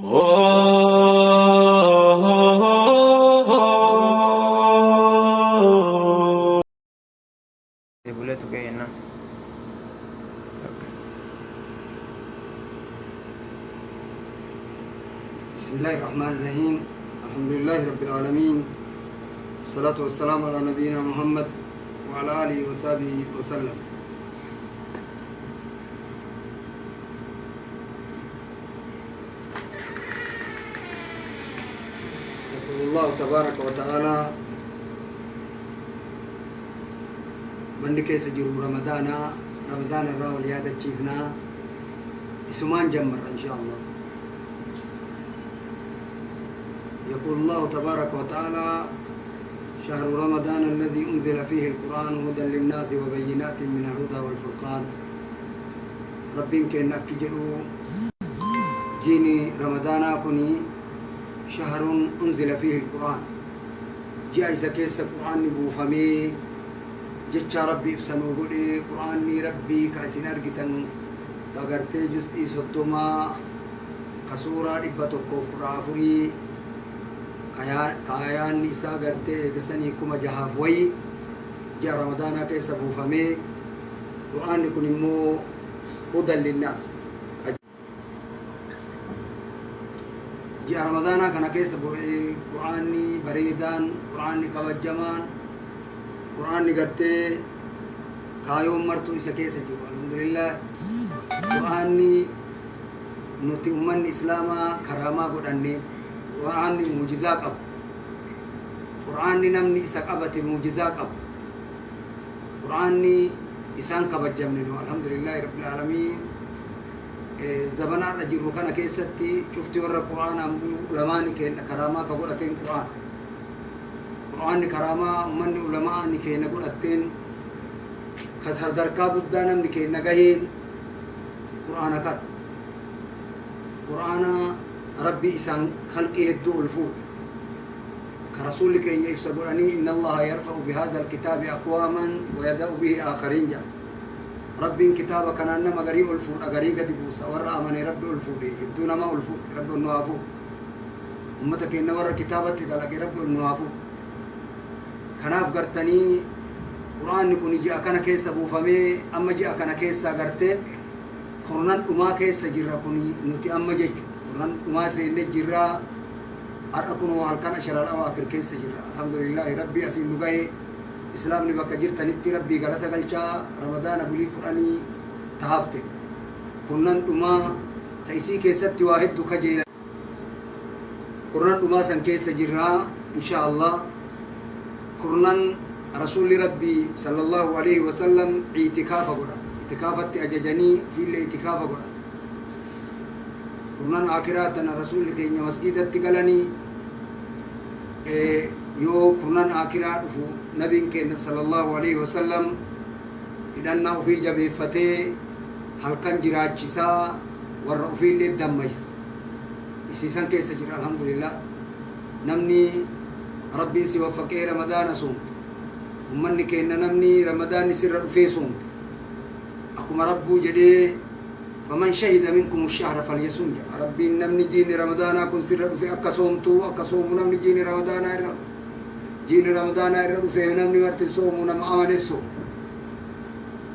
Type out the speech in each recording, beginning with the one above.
बोले तो कहीं ना बिस्मिल्लाहिर्रहमानिर्रहीम अल्हम्दुलिल्लाहि रब्बिल आलमीन सलातु वस्सलाम अला नबीना मुहम्मद व अला आलिहि व सहबिहि वसल्लम। यक़ूलुल्लाहु तबारक व तआला बंद केस जिरू रमदान रा वलियाद चीफना इसुमान जमर इंशाअल्लाह। يقول الله تبارك وتعالى شهر رمضان الذي أنزل فيه القرآن هدى للناس وبينات من الهدى والفرقان. ربين كأنك جرو جيني رمضان كوني شهر أنزل فيه القرآن جاء كيس القرآن بوفمي جتشا ربي بسنو قولي قرآن ربي كأسين أرقتن تاقرتي جزئي ستما كسورة ربطوكو قرآفري كايان نساء قرتي قسني كما جهاف وي جاء رمضان كيس بوفمي قرآن يكون مو هدى للناس. جاء رمضان كان كيس قرآن بريدان قرآن كوجمان قرآن قرتي كايوم مرتو إسا كيس جو الحمد لله. قرآن نتي أمن إسلاما كراما قرآن قرآن معجزات أب قرآن نمني إسا قبت معجزات أب قرآن إسان كبجمن الحمد لله رب العالمين. زبنا رجل وكان كيستي شفتي ورا القرآن علماء كين كراما كقولتين قرآن كراما من علماء كين قولتين كثر دركا بدانا كين نجاهين قرآن كات قرآن ربي إسان خلقه الدول فوق كرسول كين يسبرني إن الله يرفع بهذا الكتاب أقواما ويدعو به آخرين جاء ربي كتابك كان أنما قريء الفود أقريء قد بوسا ورأى من ربي الفود دون ما الفود ربي النوافو أمتك إن ورى كتابة قالك ربي النوافو كناف قرتني قرآن يكون جاء كان كيس أبو فمي أما جاء كان كيس قرتي قرآن أما كيس جرى كوني نتي أما جاء قرآن أما سيد جرى أرأكون وهل كان شرع الأواخر كيس جرى الحمد لله ربي أسين لقاي إسلام نبقى جرت نتي ربي قالت قلشا رمضان بولي قرآني تهافته قرآن أما تيسي كيست واحد دكجيلا قرآن أما سن كيس جرى إن شاء الله. قرآن رسول ربي صلى الله عليه وسلم اعتكاف قرآن اعتكافت أججني في الاعتكاف قرآن قرآن آخراتنا رسول كينيا مسجد التقلني يو قرآن آخرات فو نبي كينا صلى الله عليه وسلم إذن في جبه فتي هل كان جراج جسا والرؤفين للدميس إسيسان كيسا جرى الحمد لله. نمني ربي سوى فكي رمضان صومت ومن كينا نمني رمضان سر في صومت أكما ربو جدي فمن شهد منكم الشهر فليصوم. ربي نمني جيني رمضان أكون سر في أكا صومتو أكا صوم نمني جيني رمضان جيني رمضان إرادو في نمني ورتل صوم ونم عمل الصوم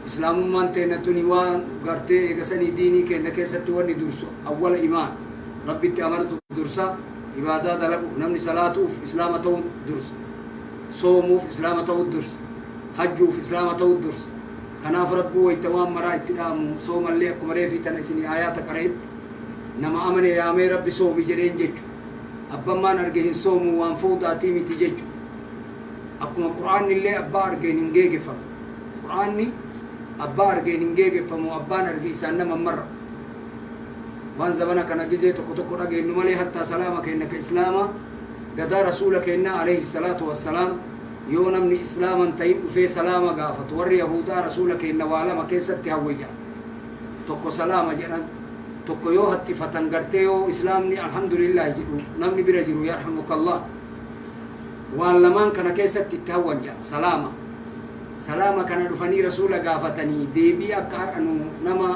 إسلام من تينتوني وان غرتي إغساني ديني كينا كيستي واني درسو أول إيمان ربي تأمرتو درسا عبادة دلقو نمني صلاة في إسلام تو درس صومو في إسلام تو درس حجو في إسلام تو درس كناف ربو ويتوام مرا اتدامو صوم اللي أكو مريفي تنسيني آيات قريب نما أمني يا أمي ربي صومي جرين جيجو أبا ما نرجهن صومو وانفوض آتيمي تجيجو أكو قرآن اللي أبا أرجين نجيجي فم قرآن أبا أرجين نجيجي فم وأبا نرجي سانما مرة وان زبنا كان جزيت كتوك رجين نملي حتى سلامك إنك إسلاما قد رسولك إن عليه الصلاة والسلام يوم من إسلاما تيب في سلامة قافت ور يهودا رسولك إن وعلم كيست تهوجا توكو سلامة جنان توكو يو هتي فتن قرتيو إسلامني الحمد لله جرو نمني برجرو يرحمك الله وعلمان كان كيست تهوجا سلامة سلامة كان دفني رسولك قافتني ديبي أكار أنو نما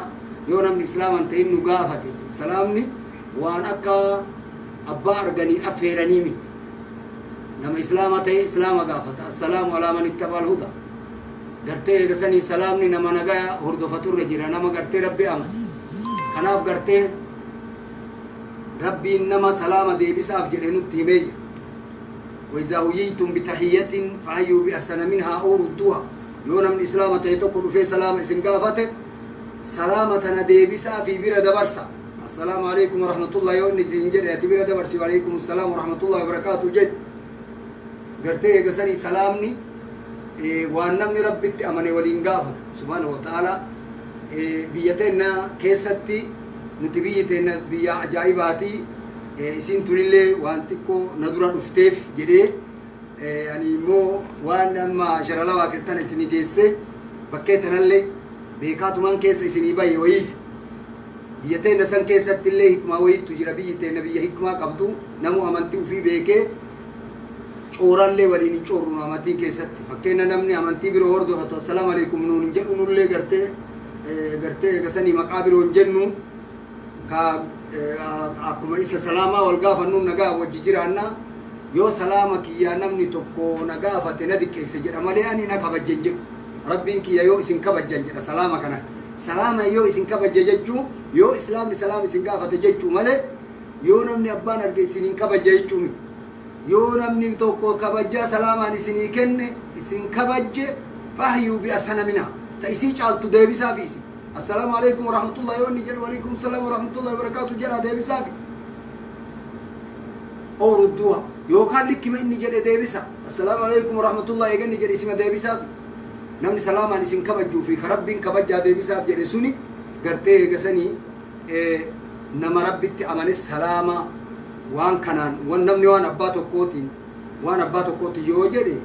يوم من إسلاما تيب نقافت سلامني وان اكا ابا ارغني افيرني مت نما اسلامته اسلام غافت السلام على من اتبع الهدى غرتي غسني سلامني نما نغا هردو فتور جيرا نما غرتي ربي ام خناف غرتي ربي انما سلام دي بساف جرينو تيمي واذا حييتم بتحيه فحيوا باحسن منها او ردوها يوم من اسلام تيتكو في سلام سنغافته سلامتنا دي بساف في بير دبرسا السلام عليكم ورحمه الله يوني جنجر يتبير دبرسي وعليكم السلام ورحمه الله وبركاته جد غرتي غسني سلامني وانمني ربي امني ولينغافت سبحانه وتعالى بيتنا كيستي نتبيتنا بيا عجائباتي اسين تولي وانتكو ندرا دفتيف جدي يعني مو وانا ما شرلا واكرتنا سني جيسه بكيتنا اللي بيكاتو من كيس سني باي ويف بيتنا سن كيست اللي حكمه ويت تجرا بيتنا بي حكمه قبضو نمو امنتي في بيكه چوران لي وليني چورو امتي كيست فكينا نمني امنتي برو وردو السلام عليكم نون جنون اللي غرتي غسني مقابر وجنون ka akkuma isa salama wal gaafannu nagaa wajji jiraanna yoo salama kiyya namni tokko nagaa fate na dikkeesse jedha malee ani na kabajjen jedhu rabbiin kiyya yoo isin kabajjan jedha salama kana salama yoo isin kabajje jechuu yoo islaamni salama isin gaafate jechuu malee yoo namni abbaan arge isin kabajje jechuu yoo namni tokko kabajja salamaan isin kenne isin kabajje fahyu bi asana minha ta isi caaltu deebisaa fi isin السلام عليكم ورحمة الله وبركاته وعليكم السلام ورحمة الله وبركاته جرى دي بسافي أو ردوها يوكان لك ما إني جرى دي بسا السلام عليكم ورحمة الله يغني جرى اسم دي بسافي نمني سلاما نسين كبجو في خربين كبجا دي بساف جرى سوني قرتي قسني نما ربي أمان السلامة وان كانان وان نمني وان أباتو كوتين وان أباتو كوتي يو جرى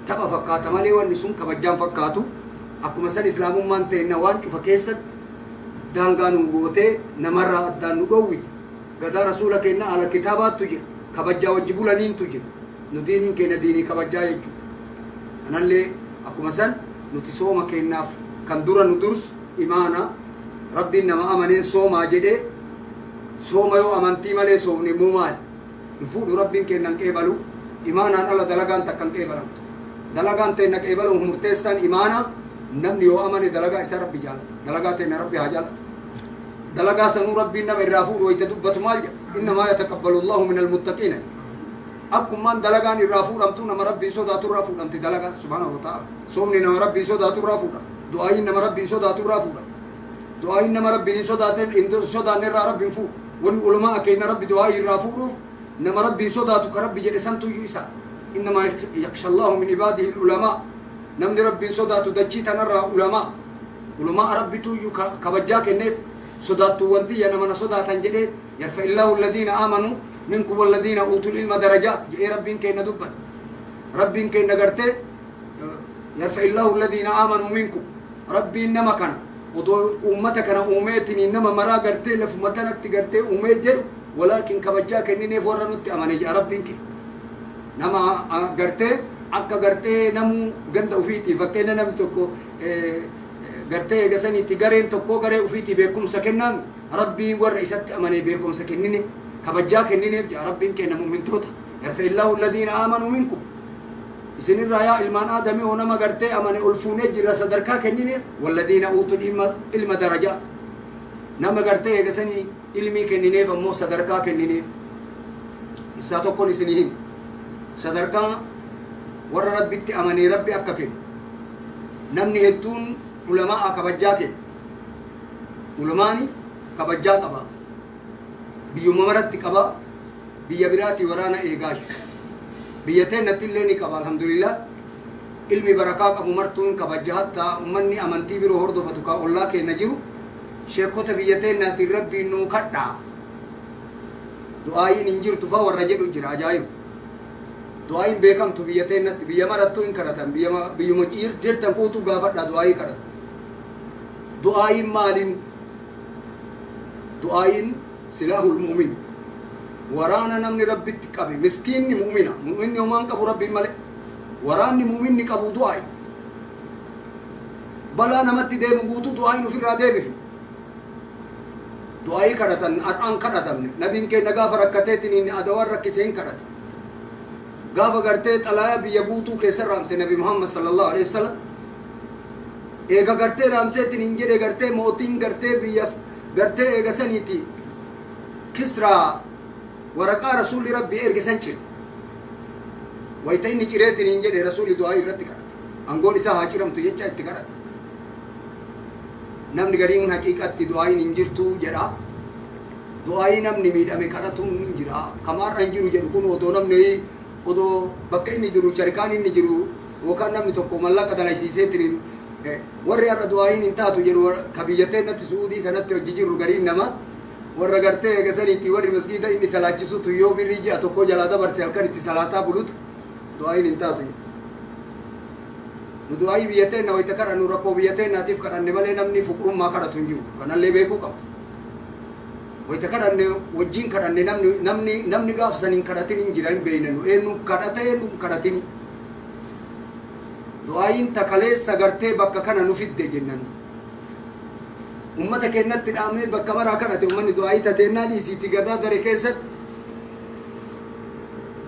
تبا فكاتا مالي وان نسون كبجان فكاتو akkuma san islaamummaan ta'e na waan cufa keessatti daangaa nu goote namarraa addaan nu gowwite gadaa rasuula keenya ala kitaabaattu jira kabajjaa wajji bulaniintu jira nu diiniin keenya diinii kabajjaa jechuudha anallee akkuma san nuti sooma keenyaaf kan dura nu dursu imaana rabbiin nama amaneen soomaa jedhee sooma yoo amantii malee soomne immoo maali hin fuudhu rabbiin keenyan qeebalu imaanaan ala dalagaan takkan qeebalamtu dalagaan ta'e qeebalu murteessaan imaana namni yoo amane dalagaa isa rabbi jaalata dalagaa ta'e rabbi haa jaalatu dalagaa sanuu rabbiin nama irraa fuudhu wayita dubbatu maal jedha innamaa yataqabbalu allahu min almuttaqiina akkumaan dalagaan irraa fuudhamtu nama rabbiin sodaatu irraa fuudhamti dalagaa subhaanahu wa ta'ala soomni nama rabbiin sodaatu irraa fuudha du'aayin nama rabbiin sodaatu irraa fuudha du'aayin nama rabbiin sodaanne irraa rabbiin fuudha wanni ulamaa keenya rabbi du'aayi irraa fuudhuuf nama rabbiin sodaatu ka rabbi jedhe santuyyuu isa innamaa yakhsha allahu min ibaadihi alulamaa namni rabbiin sodaatu dachii tanarraa ulamaa rabbitu kabajjaa kenneef sodaattu wanti ya namana sodaatan jedhee yarfa illahu alladhiina aamanuu minkum walladhiina uutul ilma darajaat jedhee rabbiin keenya dubbata rabbiin keenya gartee yarfa illahu alladhiina aamanuu minkum rabbiin nama kana odoo ummata kana uumeetiin nama maraa gartee lafuma tanatti gartee uumee jedhu walaakin kabajjaa kennineef warra nutti amane jedha rabbiin keenya nama gartee akka gartee namu ganda ufiiti fakkeenya namni tokko gartee eegasaniitti gareen tokko garee ufiiti beekumsa kennaan rabbiin warra isatti amanee beekumsa kennine kabajjaa kennineef jedha rabbiin keenya mu'mintoota yarfa illahu alladhiina aamanuu minkum isinirraa yaa ilmaan aadamii oo nama gartee amane ol fuunee jirra sadarkaa kennine walladhiina uutul ilma darajaa nama gartee eegasanii ilmii kennineef ammoo sadarkaa kennineef isaa tokkoon isinii hin sadarkaa warra rabbitti amanee rabbi akka kennu namni hedduun ulamaa kabajjaa kennu ulamaani kabajjaa qaba biyyuma maratti qaba biyya biraati waraana eegaash biyya teennatti illee ni qaba alhamdulillah ilmi barakaa qabu martuu hin kabajja hatta ummanni amantii biroo hordofatu kaa ollaa keenya jiru sheekota biyya teennaatiin rabbiin nuu kadhaa du'aayin hin jirtu fa warra jedhu jira ajaa'ibu du'aayin beekamtu biyya teennatti biyya marattuu hin kadhatan biyyuma jirtan kuutu gaafadha du'aayii kadhatan du'aayin maalin du'aayin silahul mu'min waraana namni rabbitti qabe miskiinni mu'minni homaan qabu rabbiin male waraanni mu'minni qabu du'aayi balaa namatti deemu guutuu du'aayin ofirraa deebifi du'aayii kadhatan har'aan kadhatamne nabiin keenya gaafa rakkateetiin inni adawaan rakkiseen kadhata gaafa gartee xalayaa biyya buutuu keessa raamse nabi Muhammad sallallahu alaihi wasallam eega gartee raamseetiin hin jedhe gartee mootiin gartee biyya gartee eega saniiti Kisraa waraqaa rasuulli rabbii ergisan cire wayta inni cireetiin hin jedhe rasuulli du'aayii irratti kadhata angoon isaa haa ciramtu jecha itti kadhata namni gariin haqiiqatti du'aayin hin jirtu jedha du'aayi namni miidhame kadhatuun hin jira kamaarra hin jiru jedhu kun odoo namni odoo bakka inni jiru sharikaan inni jiru yookaan namni tokko mallaqa dalaysiiseetiin warri har'a du'aayin hin taatu jedhu ka biyyatteen natti suudii kanatti hojii jiru gariin nama warra gartee eegasaniitti warri masgiida inni salaachisutu yoo birrii ji'a tokko jalaa dabarse halkan itti salaataa bulutu du'aayin hin taatu nu du'aayi biyyatteen na wayta kadhannu rakkoo biyyatteen naatiif kadhanne malee namni fuqrummaa kadhatu hin jiru kanallee beekuu qabdu wayta kadhanne wajjiin kadhanne namni gaaf san hin kadhatin hin jira hin beeynanu eenyu kadhata eenyu kadhatin du'aayin takaleessa gartee bakka kana nu fidde jennan ummata keenyatti dhaamne bakka maraa kadhate ummanni du'aayii tateennaa dhiisiitti gadaa dare keessatti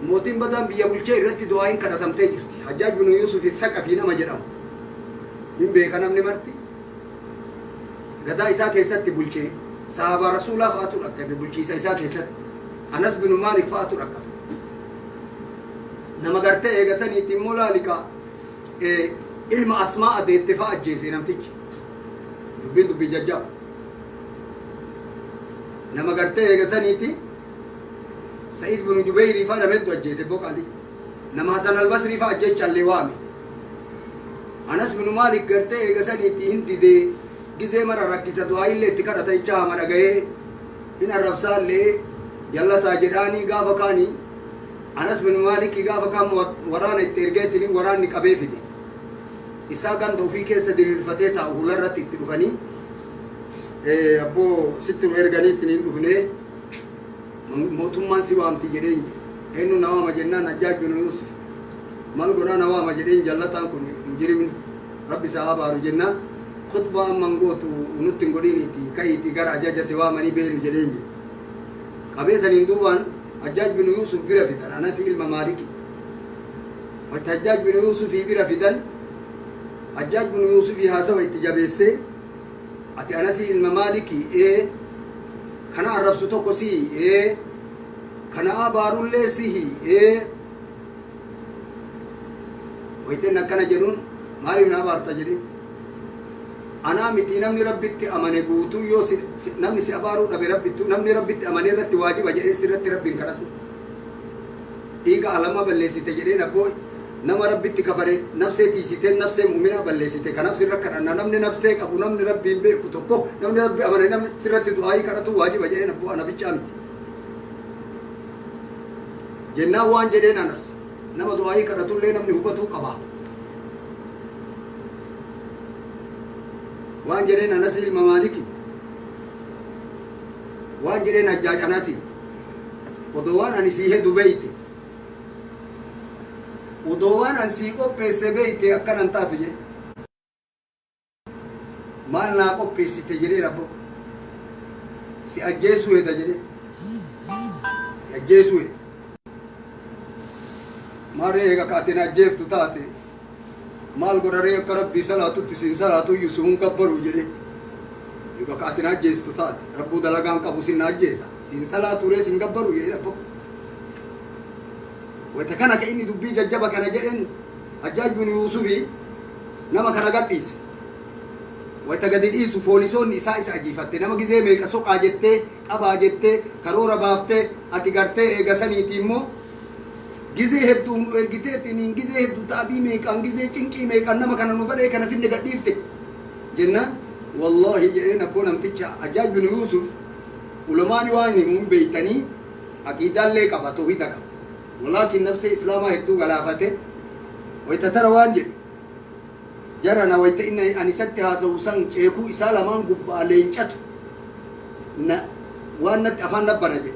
mootiin badaan biyya bulchee irratti du'aayin kadhatamtee jirti Hajjaaj bin Yuusuf Thaqafii nama jedhamu hin beeka namni marti gadaa isaa keessatti bulchee sahaba rasuulaa fa'aatu dhaqqabe bulchiisa isaa keessatti Anas bin Maalik fa'aatu dhaqqabe nama gartee eegasaniitti immoo laalika ilma Asmaa adeette fa'a ajjeese namtichi dubbii jajjaba nama gartee eegasaniitti Sa'id bin Jubayr fa nameddu ajjeese boqali nama Hasan al-Basri fa ajjechallee waame Anas bin Malik gartee eegasaniitti hindide gizee mara rakkisa du'aayillee itti kadhata ichaa mara ga'ee hin arrabsaallee jallataa jedhaanii gaafa kaanii Anas bin Malik gaafa kaan waraana itti ergeetiin waraanni qabee fide isaa ganda ofii keessa diriirfatee taa'u hularratti itti dhufanii abboo sitti nu erganiitiin hin dhufnee mootummaan si waamti jedheen eenyu na waama jennaan Hajjaaj bin Yuusuf mal godhaa na waama jedheen jallataan kun hin jirimne rabbi isaa abaaru jennaan khutbaa amman gootu nutti hin godhiniiti ka'iitii gara ajaja si waamanii beelu jedheen qabee saniin duubaan Hajjaaj bin Yuusuf bira fidan Anas ilma Maaliki wayta Hajjaaj bin Yuusufii bira fidan Hajjaaj bin Yuusufii haasawa itti jabeessee ati Anas ilma Maaliki kana arrabsu tokko si kana abaarullee sihi wayteen akkana jedhuun maaliif na abaarta jedhe anaa miti namni rabbitti amane guutuu yoo namni si abaaruu dhabe namni rabbitti amane irratti waajiba jedhee sirratti rabbiin kadhatu dhiiga alama balleessite jedheen abboo nama rabbitti kafare nafsee tiisitee nafsee muumina balleessite kanaaf sirra kadhanna namni nafsee qabu namni rabbiin beeku tokko namni rabbi amane namni sirratti du'aayii kadhatu waajiba jedheen abboo ana bichaa miti jennaan waan jedheen Anas nama du'aayii kadhatullee namni hubatuu qaba waan jedheen Anas ilma Maaliki waan jedheen Hajjaaj Anasi odoo waan ani sii hedu beeyte odoo waan an sii qopheesse beeyte akkanan taatu jedhe maal naa qopheessite jedhee rabbo si ajjeesuu heda jedhe ajjeesuu heda maarree eega kaateen ajjeeftu taate maal godharee akka rabbii salaatutti siin salaatuyyu sun gabbaru jedhe eega kaateen ajjeeftu taate rabbuu dalagaan qabu sin ajjeesa siin salaaturee sin gabbaru jedhe rabbo wayta kana ka inni dubbii jajjaba kana jedhen Hajjaaj bin Yuusufi nama kana gadhiise wayta gadi dhiisu foolisoonni isaa isa ajiifatte nama gizee meeqa soqaa jettee qabaa jettee karoora baaftee ati gartee eegasaniiti immoo gizee hedduu nu ergiteetiin gizee hedduu taabii meeqaan gizee cinqii meeqaan nama kana nu badhee kana finne gadhiifte jennaan wallahi jedheen abboo namticha Hajjaaj bin Yuusuf ulamaani waan himuun beeytanii aqiidaallee qaba tawhiida qaba ولكن نفسي إسلامه يدوق على فته ويتترى وانجل جرنا ويت إن أنستها سوسن تيكو إسالة مان قب علين شتو وانت أفان نبنا جل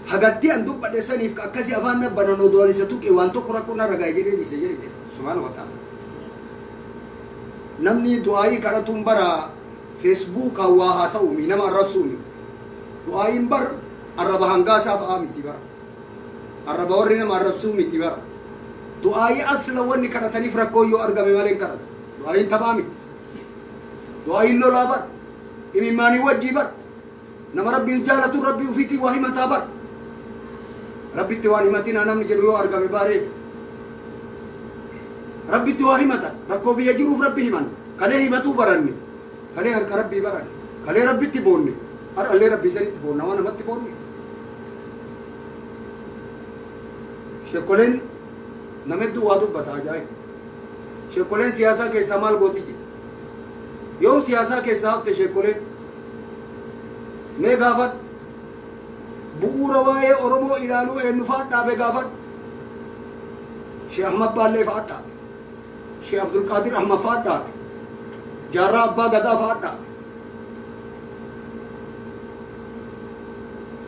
حقتي أن دب بدسني في كأسي أفان نبنا نودواني ستوكي وانتو كنا رجاي جل نسجل جل سبحانه وتعالى نمني دعائي كرتون برا فيسبوك واها سومي نما الرب سومي دعائين بر الرب هنقاسا فآمي تبر الرب ورنا ما الرب سومي تبر دعائي أصلا واني كرتني فرقو يو أرقم مالين كرت دعائين تبامي دعائين لو لا بر إماماني وجي بر نما ربي الجالة ربي وفيتي وهي متابر ربي تواني متين أنا من جريو أرقم بارك ربي تواني متى ركو بيجرو ربي من كله متو براني كله هر ربي براني كله ربي تبوني أر الله ربي سري تبوننا وانا مت تبوني شكلين نمدو وادو بتا جاي شكلين سياسة के समाल बोती जी यों सियासा के साथ ते शकुले मैं गाफत बुरवाए औरमो इलालू एनुफात डाबे गाफत शेख अहमद बाले फाता शेख अब्दुल कादिर अहमद फाता जारा अब्बा गदा फाता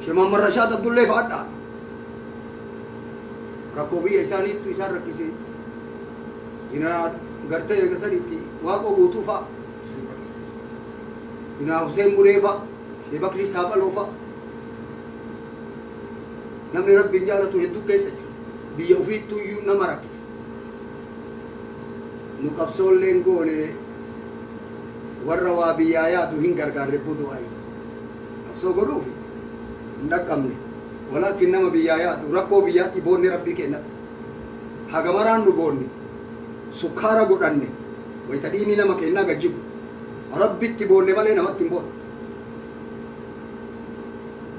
शेख मोहम्मद रशाद अब्दुल्ले फाता रखो भी ऐसा नहीं तो ऐसा रखी से जिन्हें करते हैं कसर इतनी वहाँ को बूतूफा जिन्हें हुसैन मुरेफा शेख बकरी साबल होफा नमने रब बिंजाला तू हेतु कैसे बिया उफी तू यू न मरा किसी नुकफ्सोल लेंगो ने वर्रवा बियाया तू हिंगर कर रे बुदो आई अफसो गरो नकम ने वला किन्नम बियाया तू रको बियाती बोलने रब्बी के न हगमरान नु बोलने सुखारा गुडन्ने वही तडीनी नमक के न गजिब रब्बी ती बोलने वाले नमक तिम बोल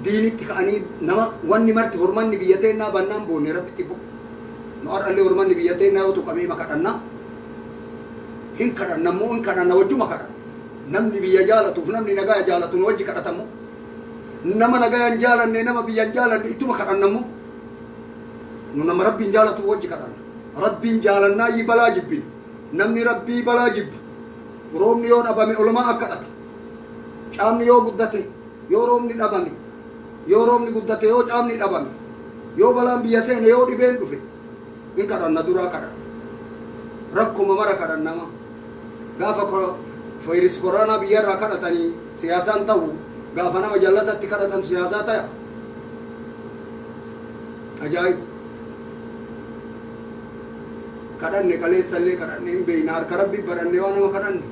दीनी तिकानी नवा वन निमर्त हुरमन निबियते ना बनना बोलने रब तिबो नौर अल्ले हुरमन निबियते ना वो तो कमी मकरना हिंग करना मु हिंग करना वजु मकरना नम निबिया जाला तू नम निनगा जाला तू वजु करता मु नम नगा जाला ने नम बिया जाला ने इतु मकरना मु नम रब्बी जाला तू वजु करना रब्बी जाला ना ये बला जिब्बिन नम नि रब्बी बला जिब रोम नियो अबमे उलमा अकदा चाम नियो गुद्दते यो रोम नि अबमे yoo roobni guddate yoo caamni dhabame yoo balaan biyya seene yoo dhibeen dhufe in kadhanna duraa kadhan rakkuma mara kadhan nama gaafa fayris koraanaa biyyarraa kadhatanii siyaasaan ta'u gaafa nama jallatatti kadhatan siyaasaa taya ajaa'ib kadhanne kaleessallee kadhanne hin beeyna harka rabbi baranne waa nama kadhanne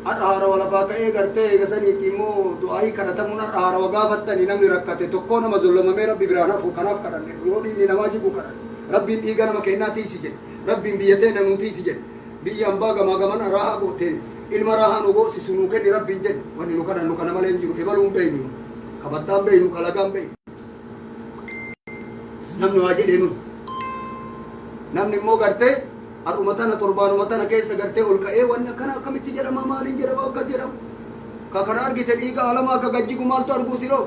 أرهار ولا فاكأي قرتة إجازني تيمو دعائي كرتمون أرهار وقافتني نمني ركعته تكون ما ظلم ما ربي برانا فوكناف كرني يودي نماذج بكرن ربي إيجانا ما كنا تيسجن ربي بيتنا نوتيسجن بيام باغا ما غمنا راها بوتين إلما راها نوغو سسنو كني ربي جن وني نكنا مالين جرو كبلون بينو كبتام بينو كلاغام بينو نمني واجد إنو نمني مو قرتة أرمتنا تربان ومتنا كيس قرتة أولك إيه وانا كنا كم تجرا ما مالين جرا وكا جرا ككنار كتير إيجا علما كجدي كمال تربو سيرو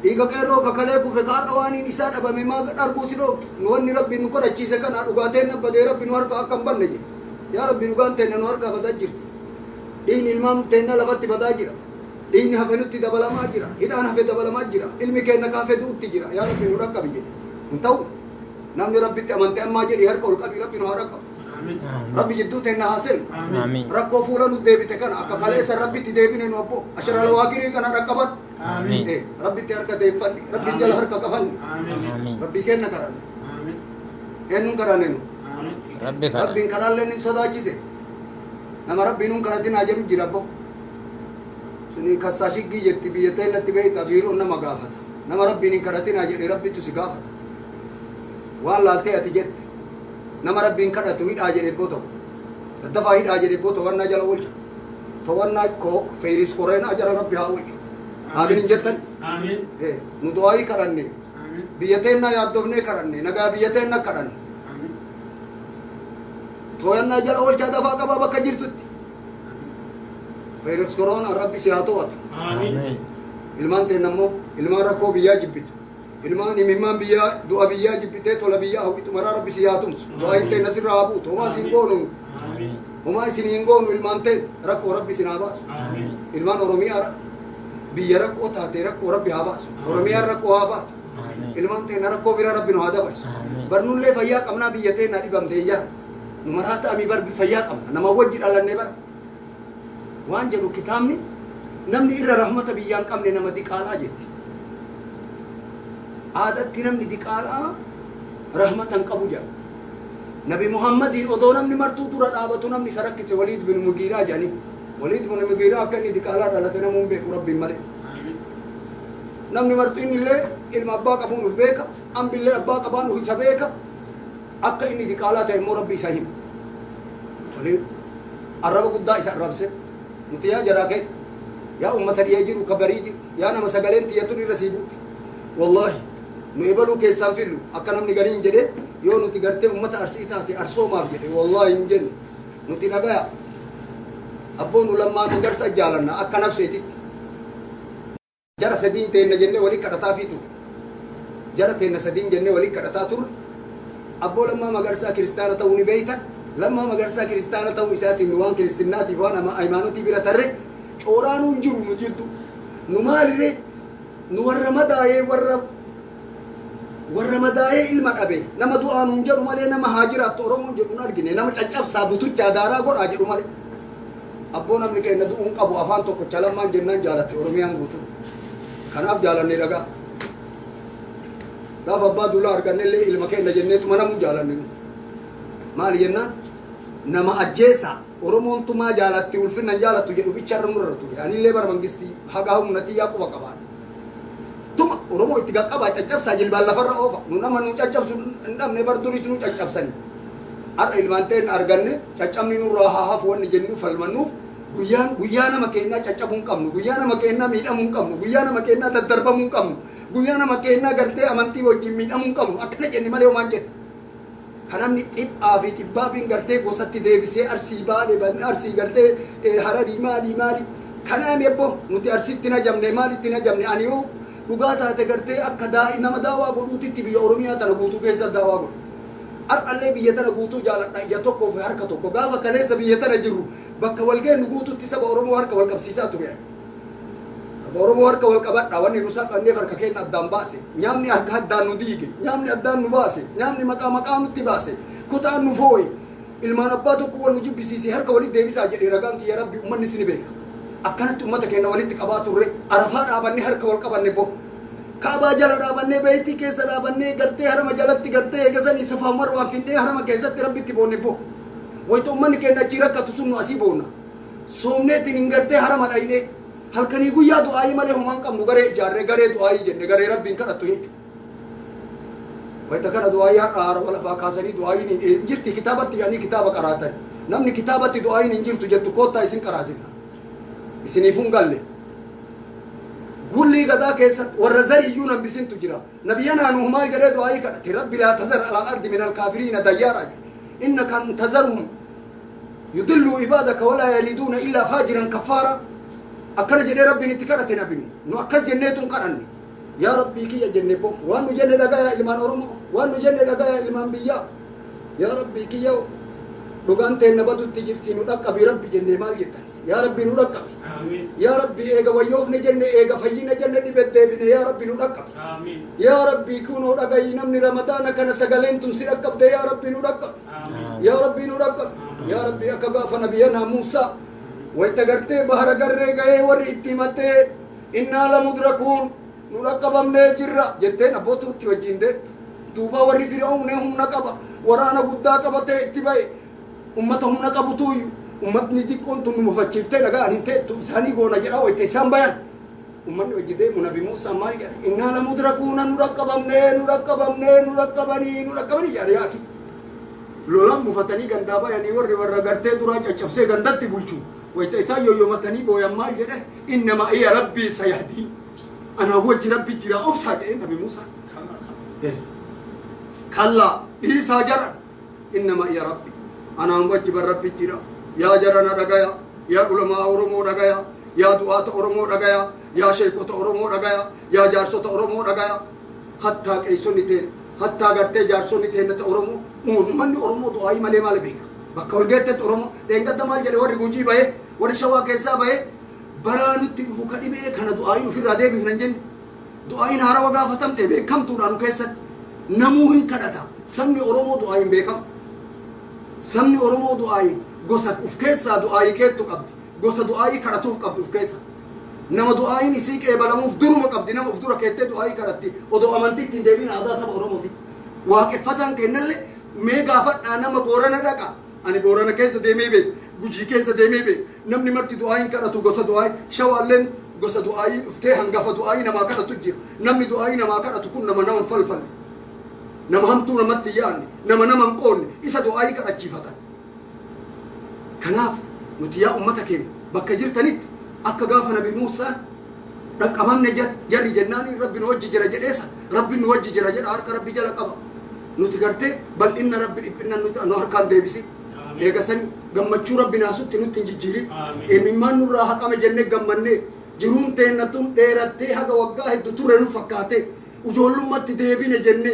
إيجا كيرو ككله كفكار أواني نساء أبا مما تربو سيرو نوان ربي نكر أشي سكان أرجعتين بدي ربي نوار كأكم بنجي يا ربي نوان نوار كبدأ دين المام تنا لفت بدأ جرا دين هفنوت دبلا ما جرا إذا أنا هفت دبلا ما جرا علمي كنا كافة دوت تجرا يا ربي نورك كبيجي انتو نامي ربي تأمن تأمّا جري هر كول كبير ربي نهارك ربي جدو تنا حاصل ركو فورا ندبي تكنا أكفالي سر ربي تدبي نوبو أشر الواقيري كنا ركبت ربي تيار كديفني ربي جل هر كفن ربي كنا كران إنو كرانينو ربي كران لين صدا جيسه نما ربي نون كرادين أجر جرابو سني كساشيك جيتي بيتين نتبعي تبيرو نما غافت نما ربي نين كرادين أجر ربي تسيغافت والله تأتي نما ربين كذا تويد أجر البوتو الدفع هيد أجر البوتو وانا جل أولش توانا كو فيريس كورين أجر ربي هاولش آمين جتن آمين ندعائي كرني بيتنا يادوفني كرني نجا بيتنا كرني توانا جل أولش دفع كبابا كجير تut فيريس كورون ربي سياتوات آمين ilmaan teenammoo ilmaan rakkoo biyyaa jibbitu ilmaan imimmaan biyyaa du'a biyyaa jibbitee tola biyyaa hawwitu maraa rabbi si yaa tumsu du'a hin teenne sirraa haa buutu homaa isin goonu homaa isin hin goonu ilmaan teen rakkoo rabbi isin haa baasu ilmaan oromiyaa biyya rakkoo taate rakkoo rabbi haa baasu oromiyaan rakkoo haa baatu ilmaan teenne rakkoo bira rabbi nu haa dabarsu barnullee fayyaa qabnaa biyya teenna dhibamtee jara nu maraa ta'amii barbi fayyaa qabna nama wajji dhalannee bara وان جلو كتابني نمني إلا رحمة بيان قمني نما ديقالا جت عادت نمني ديقالا رحمة قبو جا نبي محمد أدو نمني مرتو دورا دابتو نمني سركت وليد بن مغيرة جاني وليد بن مغيرة كان ديقالا دالتنا من بيك ربي مري نمني مرتو إني اللي إلما أباك أفونه بيك أم بالله أباك أبانه سبيك أكا إني ديقالا تيمو ربي ساهم وليد الرب قد دائس الرب سي متيا جراكي يا أمة اليجر كبريد يا أنا مسجلين تياتوني رسيبو والله نيبلو كيسان فيلو أكنم نجارين جدي يو نتي قرتي أمة أرسيتها تي أرسو ما بجدي والله إنجن نتي نجايا أبون لما نجرس أجالنا أكنم سيتيت جرى سدين تين جنة ولي كرتا فيتو جرى تين سدين جنة ولي كرتا تور أبو لما مجرسا كريستانا توني بيتا لما مجرسا كريستانا تو إساتي نوان كريستناتي فانا ما أيمانوتي بلا ترى أورانو نجرو نجلدو نمالي نورمداي ورمداي إلما أبي نما دعاء نجرو مالي نما هاجرات أورمو نجرو نارجني نما تجاب سابوتو جادارا قر أجرو مالي أبو نمني كأن ندعو أبو أفان تو كلام ما جنان جالت أورميان بوتو كناف جالني رجع لا بابا دولار كأنه لي إلما كأن جنة تمنا مو جالني مالي جنان نما أجيسا أورمون تما جالت تولفين نجالت تجرو بيشار مرة يعني ليبر منجستي هاكاهم نتيجة كوا كبار تما أورمو إتجاه كبار تجاب ساجل باللفر أوفا نونا منو تجاب سندام نبر دوريس نو تجاب سني أر إلمانتين أرجعني تجاب نينو راها هافوان نجنو فالمنو guyana makena cacabun kamnu guyana makena midamun kamnu guyana makena daddarbamun kamnu guyana makena garte amanti wajjin midamun kamnu akkana jenni malee waan jedhe kanamni dhiphaa fi cibbaabin gartee gosatti deebisee arsii baale arsii gartee hararii maali kanaam yebbo nuti arsitti na jamne maalitti na jamne ani yoo dhugaa taate gartee akka nama daawaa godhuutitti biyya oromiyaa tana guutuu keessa daawaa godhu ar'allee biyya tana guutuu jaaladha ija tokkoo fi harka tokko gaafa kaleessa biyya tana jirru bakka walgeennu guututti saba oromoo harka wal qabsiisaa ture saba oromoo harka wal qabadha wanni nu saaqannee harka keenya addaan baase nyaamni harka addaan nu diige nyaamni addaan nu baase nyaamni maqaa nutti baase kutaan nu fooye ilmaan abbaa tokko wal nu jibbisiise harka walitti deebisaa jedhee ragaan kiyya rabbi ummanni sini beeka akkanatti ummata keenya walitti qabaa turre arafaa dhaabannee harka wal qabanne bo kaabaa jala dhaabannee beeytii keessa dhaabannee gartee harama jalatti gartee eegasanii safaan warwaan finnee harama keessatti rabbitti boonne bo wayta ummanni keenya achii rakkatu sun nu asii boonna soomneetiin hin gartee harama dhayne halkanii guyyaa du'aayii malee homaan qabnu garee ijaarree garee du'aayii jenne garee rabbiin kadhattu jechuudha wayta kana du'aayii har'a walafaa kaasanii du'aayiin hin jirti kitaabatti yaanii kitaaba qaraatan namni kitaabatti du'aayiin hin jirtu jettu koottaa isin qaraasifna isiniifun galle gulli gadaa keessa warra zariyyuu nambisintu jira nabiyyanaa nuhu maal jedhee du'aayii kadhate rabbi laa tazar alal ardi min alkaafiriina dayyaara innaka in tazarhum yudilluu ibaadaka walaa yaliduuna illaa faajiran kaffaara akkana jedhee rabbiin itti kadhate nabin nu akkas jenneetun kadhanne yaa rabbii kiyya jenne bo waan nu jenne dhagaya ilmaan oromoo waan nu jenne dhagaya ilmaan biyyaa yaa rabbii kiyya dhugaan teenna badutti jirti nu dhaqqabi rabbi jenne maal jettan yaa rabbi nu dhaqqabi yaa rabbi eega wayyoofne jenne eega fayyina jenne dhibet deebine yaa rabbi nu dhaqqabi yaa rabbi kunoo dhagayi namni ramadaana kana sagaleen tun si dhaqqabde yaa rabbi nu dhaqqabi yaa rabbi nu dhaqqabi yaa rabbi akka gaafa nabiyyanaa muusaa wayta gartee bahara garree ga'ee warri itti himattee innaa lamudrakuun nu dhaqqabamnee jirra jetteen abbootutti wajjin deettu duuba warri fir'aawne humna qaba waraana guddaa qabatee itti ba'e ummata humna qabutuuyyu ummatni xiqqoon tun nu mufachiiftee dhaga'an hin teettu isaanii goona jedha wayta isaan bayan ummanni wajji deemu nabi muusaa maal jedha innaa lamudrakuuna nu dhaqqabanii jedha yaaki lolaan mufatanii gandaa bayanii warri warra gartee duraa caccabsee gandatti bulchu wayta isaan yoyyomatanii booyan maal jedhe innama iya rabbii sayahdii anaa wajji rabbi jira obsaa jedhe nabi muusaa kallaa dhiisaa jara innama iya rabbi anaan wajji bar rabbi jira yaa jarana dhagaya yaa ulamaa oromoo dhagaya yaa du'aata oromoo dhagaya yaa sheekota oromoo dhagaya yaa jaarsota oromoo dhagaya hattaa qeeysonni teen hattaa gartee jaarsonni teennata oromoo uummanni oromoo du'aayii malee maal beeka bakka walgeettetti oromoo dheengadda maal jedhe warri gujii bahe warri shawaa keessaa bahe baraa nutti dhufu ka dhibee kana du'aayiin ofirraa deebifnan jenne du'aayiin harawa gaafatamte beekamtuudha nu keessatti namuu hin kadhata sabni oromoo du'aayiin beekama sabni oromoo du'aayiin gosa uf keessaa du'aayii keettu qabdi قصة دعائي كرتوف قبض في كيسة نما دعائي نسيك إيه بلا مفدور مقبض نما مفدور كيتة دعائي كرتي ودو أمانتي تندبين هذا سب أورمودي وهكفتان كنلة ميجا فت أنا ما بورنا دكا أنا بورنا كيسة ديمي بي بوجي كيسة ديمي بي نمني مرتي دعائي كرتو قصة دعائي شوالين قصة دعائي افتح هنقف دعائي نما كرتو تجير نمني دعائي نما كرتو كون نما فلفل نما هم تو نما تياني نما نقول إذا دعائي كرتشي فتان كناف نتيا أمتك بكجير تنيت أكا قاف نبي موسى لك أمام نجت جري جناني ربي نوجه جرجل إيسا ربي نوجه جرجل أرك ربي جلك أبا نتقرته بل إن ربي إن نهر كان ديبسي إيجا سني قمتشو ربي ناسو تنوت تنجيري إمما نور راح كام جنة قمنة جرون تينتون ديرته هذا وقاه الدكتور نفكاته وجولو ما تديبين جنة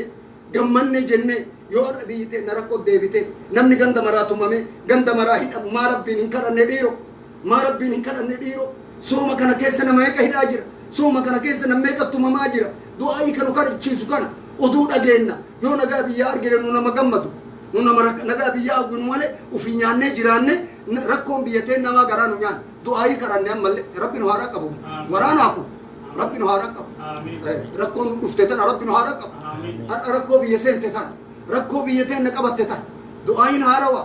قمنة جنة yoo biyite narakko deebite namni ganda maratu mame ganda marahid ma rabbin inkaranne dhiiro ma rabbin inkaranne dhiiro sooma kana keessa nama meeqa hidhaa jira sooma kana keessa nama meeqa tumamaa jira du'aayi kanu kadhachiisu kana oduu dhageenna yoo nagaa biyyaa argine nu nama gammadu nu nama nagaa biyyaa arginu malee ufii nyaannee jiraanne rakkoon biyyateen namaa garaa nu nyaan du'aayi karanne ammallee rabbi nu haaraa qabu waraanaaku rabbi nu haaraa qabu rakkoon dhufte tana rabbi nu haaraa qabu rakkoo biyya seente tana ركو بيتين نقبت تتا دعائين هاروا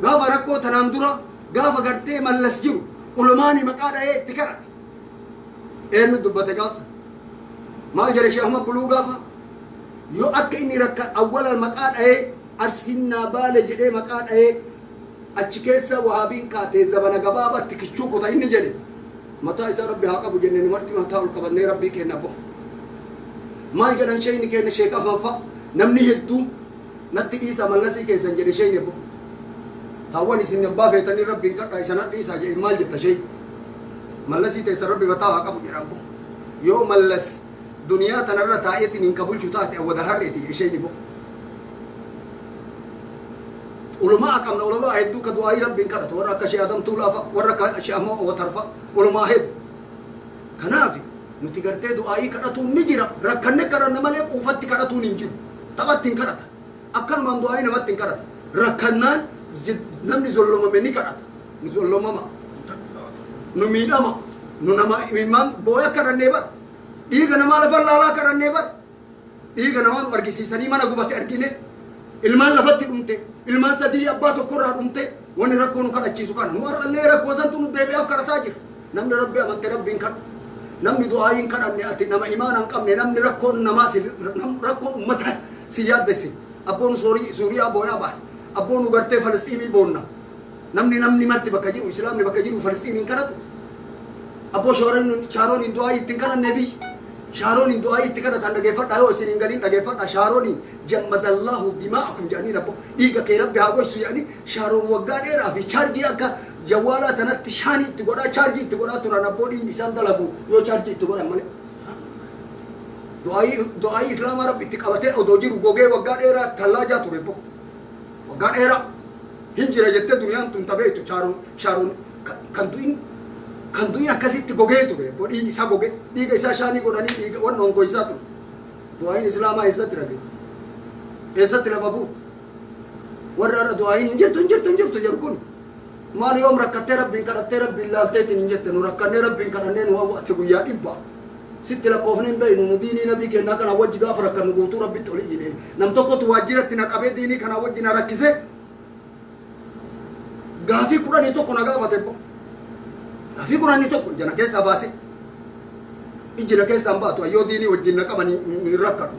غافا ركو تناندورا غافا غرتي ملس جيرو علماني مقادا ايه تكرت ايه ندبت غافا ما جري شيخ احمد بلو غافا يو اكا اني ركا اول المقادا ايه ارسلنا بالج ايه مقادا ايه اتشكيسا وهابين كاتي زبنا غبابا تكشوكو تا اني جري متى إذا ربي هاقبو جنني مرتي متى القبرني ربي كينا بو ما جران شيء كينا شيخ افنفا namni hedduu natti dhiisa mallasii keessan jedhe shayne bo taawwan isin abbaa feetanii rabbiin kadhaa isan dhiisaa jedhe maal jetta shay mallasii teessan rabbi mataa haa qabu jedhan bo yoo mallas duniyaa tanarra taa'eetiin hin kabulchu taate awwadal harreeti jedhe shayne bo ulamaa qabna ulamaa hedduu ka du'aayii rabbiin kadhatu warra akka shee adam tuulaafa warra akka shee ammoo watarfa ulamaa hedduu kanaafi nuti gartee du'aayii kadhatuun ni jira rakkanne kadhanna malee quufatti kadhatuun hin jiru tabattiin kadhata akkanumaan du'aayii namattiin kadhata rakkannaan namni zollomame ni kadhata ni zollomama nu miidhama nu nama imimmaan booya kadhannee bar dhiiga namaa lafa laalaa kadhannee bar dhiiga namaa nu argisiisanii mana gubate argine ilmaan lafatti dhumte ilmaan sadii abbaa tokkorraa dhumte wanni rakkoo nu kadhachiisu kana nu har'allee rakkoo santu nu deebi'aaf kadhataa jira namni rabbi amante rabbiin kadha namni du'aayiin kadhanne ati nama imaan hin qabne namni rakkoon namaa rakkoon ummata si yaaddesse abboon suuriyaa boonaa baan abboon nu gartee falisxiinii boonna namni marti bakka jiru islaamni bakka jiru falisxiiniin kadhatu abboo shaaroon hin du'aayii ittiin kadhanne biyyi shaaroon hin du'aayii itti kadhatan dhageeffadha yoo isin hin galiin dhageeffadha shaarooniin jammadallaahu dimaa'akum jedhanii abbo dhiiga kee rabbi haa gochsu jedhanii shaaroon waggaa dheeraa fi chaarjii akka jawala tanatti shani itti godhaa chaarjii itti godhaa turan abboo dhiin isaan dalagu yoo chaarjii itti godhan malee du'aayii islaamaa rabbi itti qabatee odoo jiru gogee waggaa dheeraa tallaajaa ture bo waggaa dheeraa hin jira jettee duniyaan tun tabeetu shaaroon kan du'in akkasitti gogee ture bo dhiin isaa gogee dhiiga isaa shaanii godhanii dhiiga waan honko isaa ture du'aayiin islaamaa eessatti rage eessatti lafa buut warra irra du'aayiin hin jirtu jedhu kun maal yoom rakkattee rabbiin kadhattee rabbiin laalteetiin hin jette nu rakkannee rabbiin kadhannee nu hawwaate guyyaa dhibba sitti lakkoofne hin beeynu nu diinii nabii kennaa kana wajji gaafa rakkannu guutuu rabbitti oli jedheen nam tokkotu waajjiratti na qabee diinii kana wajji na rakkise gaafii kudhanii tokko na gaafate bo gaafii kudhanii tokko ijana keessaa baase ijina keessaan baatu yoo diinii wajjin na qaban hin rakkadhu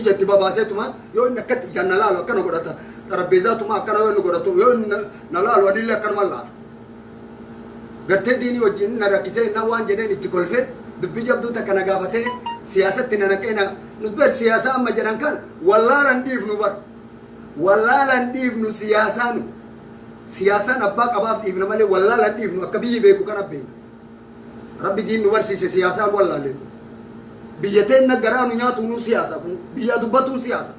ijatti babaaseetuma yoo inni akkatti ijaan na laalu akkana godhata tarabbeezaatuma akkana yoo inni godhatu yoo inni na laalu adillee akkanuma laala gartee diinii wajjin na rakkisee na waan jedheen itti kolfee dubbii jabduu takka na gaafatee siyaasatti na naqee na nutbeet siyaasaa amma jedhan kan wallaalan dhiifnu bar wallaalan dhiifnu siyaasaanu siyaasaan abbaa qabaaf dhiifna malee wallaalan dhiifnu akka biyyi beeku kan abbeenu rabbi diin nu barsiise siyaasaan wallaaleen biyyateen naggaraanu nyaatuunu siyaasa kun biyya dubbatuun siyaasa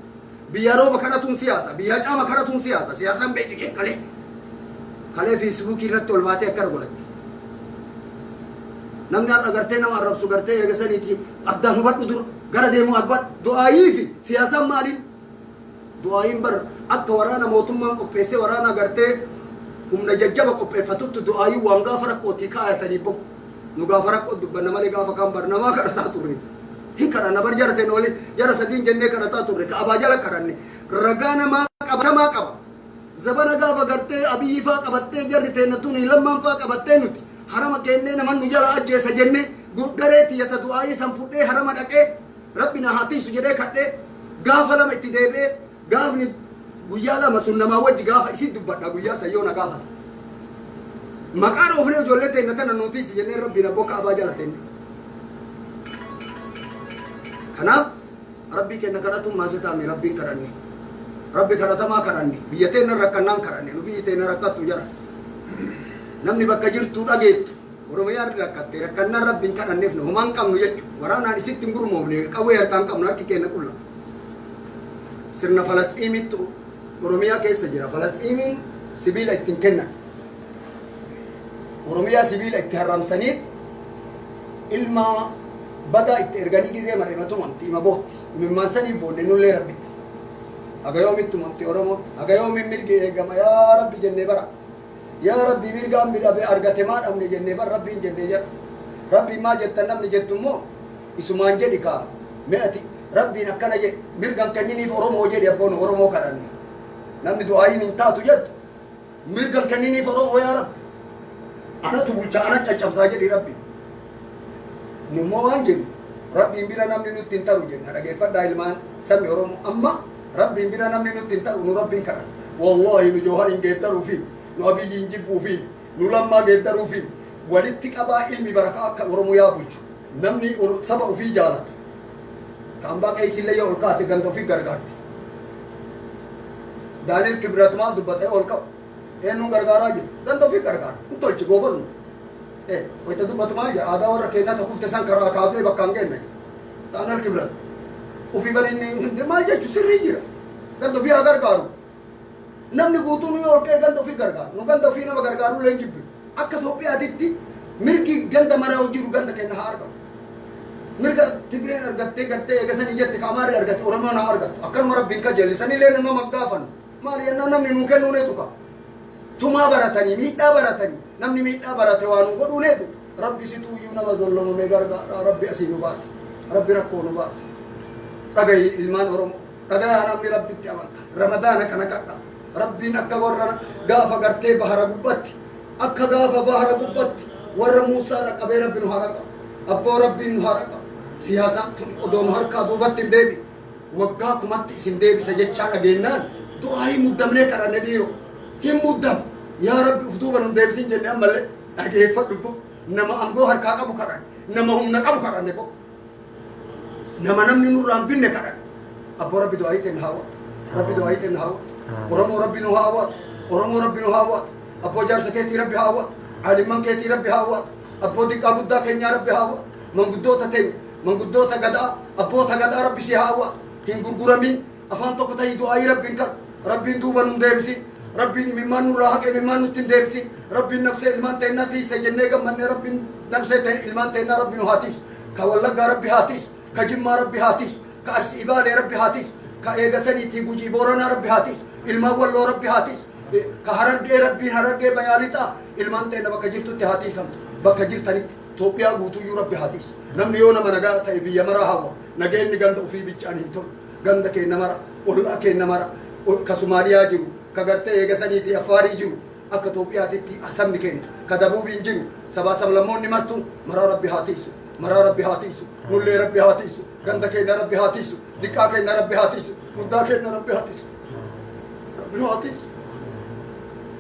biyya rooba kadhatuun siyaasa biyya caama kadhatuun siyaasa siyaasaan beekti kalee feesbuukii irratti ol baatee akkana godhatte namni har'a gartee nama arrabsu gartee eegasaniiti addaan hubadhu dura gara deemuu abbaa du'aayii fi siyaasaan maaliin du'aayiin bar akka waraana mootummaan qopheessee waraana gartee هم نججب قبل فتوت دعائي وانغا فرق وتكاية تنيبو نغا فرق دبنا مالي غا فكام برنما كرتا توري هي كرنا برجر تنولي جرى سدين جنة كرتا توري كأبا جل كرني رجعنا ما كبا زبنا غا فكرت أبي فا كبتة جرى تنتوني لما فا كبتة نتي حرام كأنه نمن نجار أجي سجنة غريتي يتدعائي سنفوده حرام أكى ربنا هاتي سجده كده غافلا ما تدبي غافني guyyaa lama sun nama wajji gaafa isin dubbadha guyyaa sayyoona gaafata maqaan ofne ijoollee teenya tana nuti si jennee rabbiin abboo kaabaa jala teenne kanaaf rabbii keenya kadhatuun maasii taa'ame rabbiin kadhanne rabbi kadhatamaa kadhanne biyya teenya rakkannaan kadhanne nu biyyi teenya rakkattu jara namni bakka jirtuu dhageettu oromiyaan rakkatte rakkannaan rabbiin kadhanneef nu homaan qabnu jechu waraanaan isitti hin gurmoofne qawwee harkaan qabnu harki keenya qulla sirna Falasxiimittu Oromiyaa keessa jira Falasxiimiin sibiila ittiin kennan Oromiyaa sibiila itti haramsanii ilma badaa itti erganii gizee mareematumamti ima bootti imimmaansanii boonne nullee rabbitti aga yoomittumamti Oromoo aga yoomin mirgi eegama yaa rabbi jennee bara yaa rabbi mirgaan midhabe argate maa dhabne jennee bara rabbiin jennee jira rabbiin maa jettan namni jettummoo isumaan jedhi kaa me'ati rabbiin akkana jedhe mirgan kenniniif Oromoo jedhi abboon Oromoo kadhanne namni du'aayin hin taatu jettu mirgan kenniniif Oromoo yaa rabbi anatu bulchaa ana caccabsaa jedhi rabbi nummoo waan jennu rabbiin bira namni nutti hin taru jenna dhageeffadhaa ilmaan sabni Oromoo amma rabbiin bira namni nutti hin taru nu rabbiin kadhan wallahi nu joohan hin geeddaruufi nu abiyyi hin jibbuufi nu lammaa geeddaruufi walitti qabaa ilmi barakaa akka Oromoo yaa bulchu namni saba ofii jaalatu kambaa qeessillee yoo ol kaate ganda ofii gargaarti Daaniel Kibrat maal dubbatee ol qabu eenyuun gargaaraa jiru ganda ofii gargaara hin tolchi goobasnu wayita dubbatu maal jedha aadaa warra keenyaa tokkufte san karaa kaafnee bakka hin geenye Daaniel Kibrat ofii bari inni maal jechu sirrii jira ganda ofii haa gargaaru namni guutuun yoo ol ka'e ganda ofii gargaaru nu ganda ofii nama gargaaru leen jibbi akka Itoophiyaatitti mirgi ganda maraa jiru ganda keenya haa argamu mirga Tigreen argattee gartee eegasanii jette Amaarri argatte Oromoon haa argatu akkanuma rabbiin kajeellisanii leen nama gaafan maali yennaa namni nuu kennuuneetu ka tumaa baratanii miidhaa baratanii namni miidhaa barate waa nuu godhuuneetu rabbi situuyyuu nama zollomame gargaara rabbi asii nu baasi rabbi rakkoo nu baasi dhagayi ilmaan Oromoo dhagayaa namni rabbitti amanta ramadaana kana kadha rabbiin akka warra gaafa gartee bahara gubbatti akka gaafa bahara gubbatti warra Muusaa dhaqqabee rabbi nu haa dhaqqabu abboo rabbiin nu haa dhaqqabu siyaasaan tun odoo nu harkaa duubatti hin deebi waggaa kumatti isin deebisa jechaa dhageennaan du'aa hin muddamnee kadhanne dhiiro hin muddam yaa rabbi uf duuba nun deebisin jenne ammallee dhageeffadhu bo nama angoo harkaa qabu kadhanne nama humna qabu kadhanne bo nama namni nurraan binne kadhanne abboo rabbi du'aa hiiteen haa waatu rabbi du'aa hiiteen haa waatu Oromoo rabbi nu haa waatu Oromoo rabbi nu haa waatu abboo jaarsa keetii rabbi haa waatu aalimman keetii rabbi haa waatu abboo diqqaa guddaa keenyaa rabbi haa waatu manguddoota teenya manguddoota gadaa abboota gadaa rabbi si haa waatu hin gurguramin afaan tokko ta'ii du'aa rabbiin kadhu rabbiin duuba nun deebisin rabbiin imimmaan nurraa haqe imimmaan nutti hin deebisin rabbiin nafsee ilmaan teennaa tiise jennee gammannee rabbiin nafsee ilmaan teennaa rabbi nu haa tiisu ka wallaggaa rabbi haa tiisu ka jimmaa rabbi haa tiisu ka arsii ibaalee rabbi haa tiisu ka eegasaniitii gujii booranaa rabbi haa tiisu ilmaan walloo rabbi haa tiisu ka harargee rabbiin harargee bayaalii ta'a ilmaan teenna bakka jirtutti haa tiifamtu bakka jirtanitti Itoophiyaa guutuyyuu rabbi haa tiisu namni yoo nama nagaa ta'e biyya maraa hawa nageenni ganda ofii bichaan hin tolu ganda keenya mara ollaa keenya mara ka Somaaliyaa jiru ka gartee eegasaniitii Afaarii jiru akka Itoophiyaatitti sabni keenya ka Dabuubiin jiru sabaa sablammoonni martuun maraa rabbi haa tiisu maraa rabbi haa tiisu nullee rabbi haa tiisu ganda keenya rabbi haa tiisu diqqaa keenya rabbi haa tiisu guddaa keenya rabbi haa tiisu rabbi haa tiisu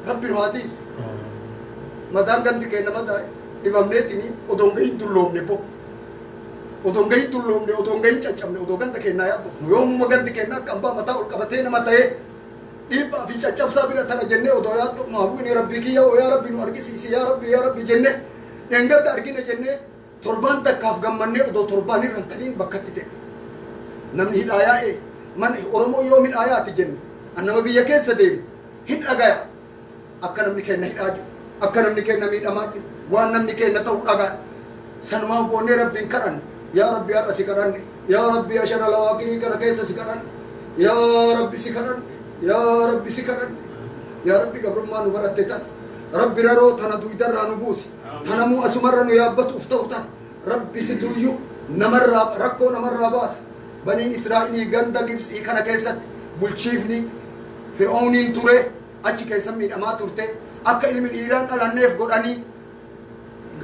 rabbi haa tiisu madaan gandi keenya madaa'e dhibamneetini odoon gahin dulloomne bo odoon gahin dulloomne odoon gahin caccabne odoo ganda keenyaa yaadofnu yoomuma gandi keenya akka ambaa mataa ol qabatee nama ta'ee dhiibbaa fi caccabsaa bira tana jennee odoo yaadofnu hawwini rabbii kiyya oo yaa rabbi nu argisiisi yaa rabbi jennee dheengadda argine jennee torbaan takkaaf gammannee odoo torbaan irran taniin bakkatti ta'e namni hidhaa yaa'e man Oromoo yoo hidhaa yaati jenne annama biyya keessa deemu hin dhagaya akka namni keenya hidhaa jiru akka namni keenya miidhamaa jiru waan namni keenya ta'uu dhagaa sanumaan boonnee rabbiin kadhanne yaa rabbi har'a si kadhanne yaa rabbi ashara lawaaqirii kana keessa si kadhanne yaa rabbi si kadhanne yaa rabbi si kadhanne yaa rabbi gabrummaa nu baratte tan ربي رارو تنا دويدر نبوسي تنا مو أسمر يابت أفتوتا ربي ستويو نمر ركو نمر باس بني إسرائيل غندا جبس إيكانا كيست بولشيفني فرعونين توري أجي كيسم من أما تورتي أكا إلمن إيران على النيف قراني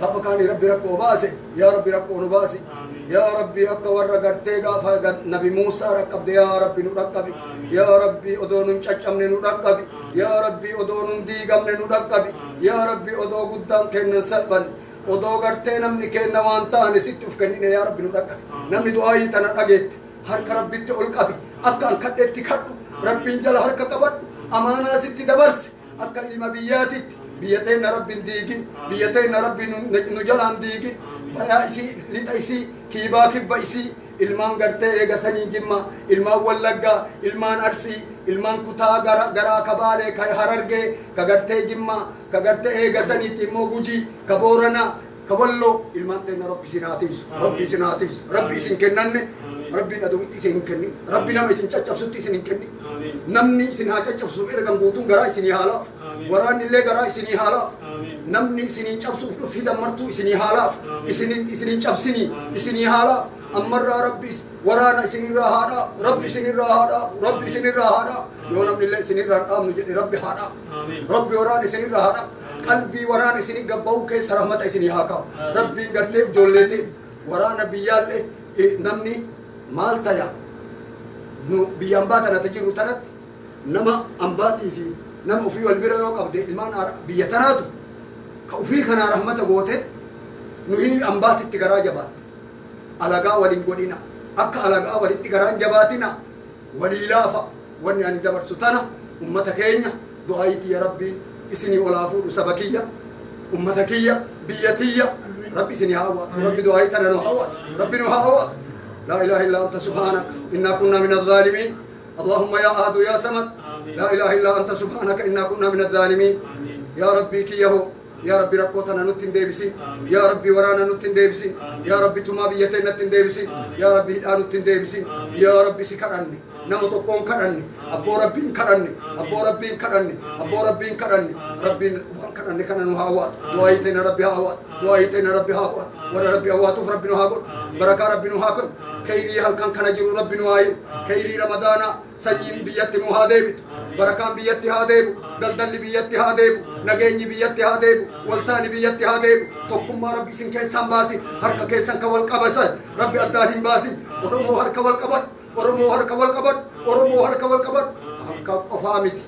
غابا كاني ربي ركو باسي يا ربي ركو نباسي يا ربي أكا ورّا قرتي غافا نبي موسى ركب يا ربي نركب يا ربي أدون نشجمن نركب يا ربي أدون ديغمن نركب يا ربي أدو قدام كنا سلبن أدو قرتي نمني كنا وانتان ستف كنين يا ربي نركب نمني دعائي تنا أجيت هرك ربي تقولكبي أكا أنكدت تكدو ربي انجل هرك كبت أمانة ستي دبرس أكا إلما بياتت بيتين ربي ديجي بيتين ربي نجلان ديجي بيا إسي لتا إسي كيبا كيبا إسي ilmaan gartee eegasanii jimma ilmaan wallaggaa ilmaan arsii ilmaan kutaa garaa kabaalee ka harargee ka gartee jimma ka gartee eegasaniitti immoo gujii ka booranaa ka walloo ilmaan teena rabbi isin haatiisu rabbi isin kennanne rabbiin aduutti isin hin kennin rabbi nama isin caccabsutti isin hin kennin namni isin haa caccabsu ergan guutuun garaa isinii haalaaf waraanni illee garaa isinii haalaaf namni isinii cabsuuf dhufii dammartuu isinii haalaaf isinii cabsinii isinii haalaaf أمرّا ربي ورانا سنير هذا ربي سنير هذا ربي سنير هذا يوم من الله سنير هذا نجد ربي هذا ربي ورانا سنير هذا قلبي ورانا سنير جبّو كيس رحمة سنير هاكا ربي قرتيب جولتي ورانا بيال نمني مال تيا نو بيامباتنا تجيرو تنات نما أمباتي في نما في والبيرة يوكب ده المان بيتناتو كوفي خنا رحمة قوته نهي أمباتي تجارة جبات alagaa waliin godhina akka alagaa walitti garaan jabaatina walii laafa wanni ani dabarsu tana ummata keenya du'aayitii ya rabbiin isinii olaa fuudhu saba kiyya ummata kiyya biyya tiyya rabbi isinii haawwaatu rabbi du'aayii tana nu haawwaatu rabbi nu haawwaatu laa ilaaha illaa anta subhaanaka innaa kunnaa min adh-dhaalimiin allahumma yaa ahadu yaa samad laa ilaaha illaa anta subhaanaka innaa kunnaa min adh-dhaalimiin yaa rabbii kiyyaho يا ربي ركوتنا نتين ديبسين يا ربي ورانا نتين ديبسين يا ربي تما بيتين نتين ديبسين يا ربي آن نتين ديبسين يا ربي سكرني نمو تقوم كرني أبو ربي كرني أبو ربي كرني أبو ربي كرني ربي كرني كنا نهاوات دعايتنا ربي هاوات دعايتنا ربي هاوات ورا ربي هاوات ربي نهاقول بركة ربي نهاقول كيري هل كان جرو ربي نهايم كيري رمضان سجين بيت نهاديبت بركان بيت هاديبو دلدل بيت هاديبو نجيني بيت هاديبو والتاني بيت هاديبو تقوم ما ربي سن كيسان باسي هرك كيسان كوال قبسة ربي أدارين باسي ورمو هرك والقبر ورمو هرك والقبر ورمو هرك والقبر هرك أفامتي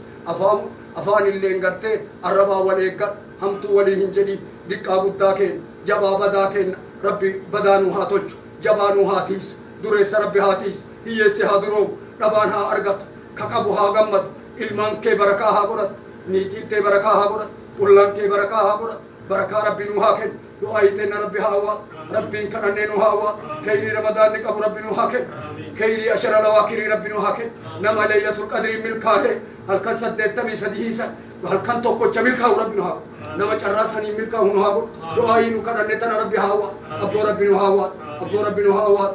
أفان اللي انقرتي الربا والإيقات همتو ولين جدي دكا بداكين جباب داكين ربي بدانو هاتوج جبانو هاتيس دريس ربي هاتيس هي سهادرو ربانها أرقط كقبها غمد ilman ke barakaha gorat niti te barakaha gorat ullan ke barakaha gorat baraka rabbi nu haken du'aite na rabbi hawa rabbin kanane nu hawa khairi ramadan ni qabr rabbi nu haken khairi ashara lawakiri rabbi nu haken nama laylatul qadri milka hai hal kan saddeta mi sadihisa hal kan tokko jamilka rabbi nu hawa nama charrasani milka nu hawa du'ai nu kanane tan rabbi hawa abbo rabbi nu hawa abbo rabbi nu hawa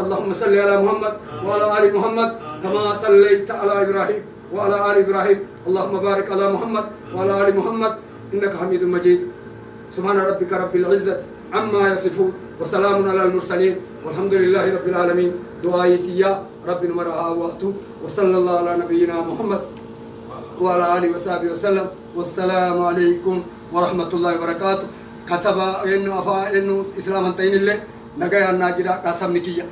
allahumma salli ala muhammad wa ala ali muhammad kama sallaita ala ibrahim وعلى آل إبراهيم اللهم بارك على محمد وعلى آل محمد إنك حميد مجيد سبحان ربك رب العزة عما يصفون وسلام على المرسلين والحمد لله رب العالمين دعائي يا رب نمرها وقته وصلى الله على نبينا محمد وعلى آله وصحبه وسلم والسلام عليكم ورحمة الله وبركاته كسبا إنه أفا إنه إسلام أنتين الله نجاي الناجرة قسم نكية